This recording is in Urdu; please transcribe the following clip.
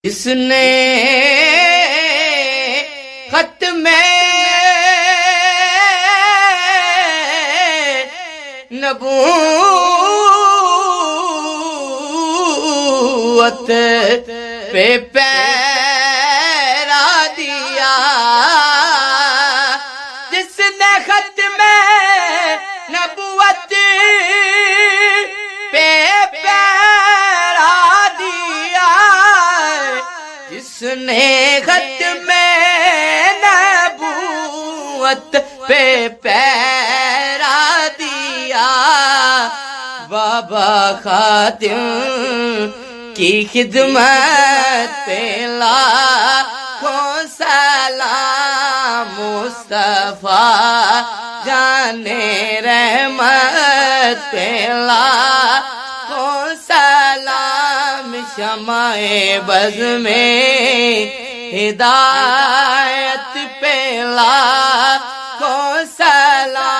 جس نے ختم نبوت پہ پیرا دیا، جس نے ختم نبوت پہ پیرا دیا، جس نے ختم نبوت پہ پیرا دیا، بابا خاتم کی خدمت پہ لاکھوں سلام، مصطفیٰ جانے رحمت پہ لاکھوں سلام، شمع بز میں ہدایت پہ لاکھوں سلام،